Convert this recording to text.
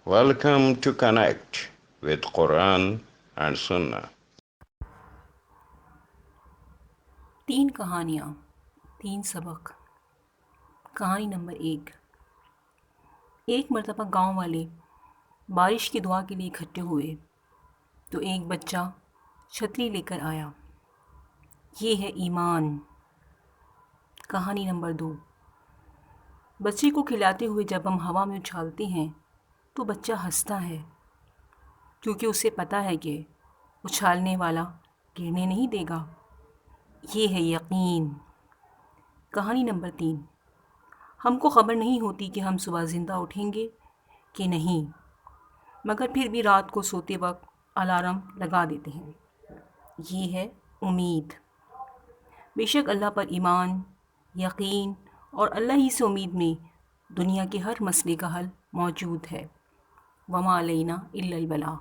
Welcome to Connect with Quran and Sunnah. 3 کہانیاں 3 سبق۔ کہانی نمبر 1۔ ایک مرتبہ گاؤں والے بارش کی دعا کے لیے اکٹھے ہوئے تو ایک بچہ چھتری لے کر آیا۔ یہ ہے ایمان۔ کہانی نمبر 2۔ بچے کو کھلاتے ہوئے جب ہم ہوا میں اچھالتے ہیں تو بچہ ہنستا ہے کیونکہ اسے پتہ ہے کہ اچھالنے والا گرنے نہیں دے گا۔ یہ ہے یقین۔ کہانی نمبر 3۔ ہم کو خبر نہیں ہوتی کہ ہم صبح زندہ اٹھیں گے کہ نہیں، مگر پھر بھی رات کو سوتے وقت الارم لگا دیتے ہیں۔ یہ ہے امید۔ بے شک اللہ پر ایمان، یقین اور اللہ ہی سے امید میں دنیا کے ہر مسئلے کا حل موجود ہے۔ وما علینا الا البلاغ۔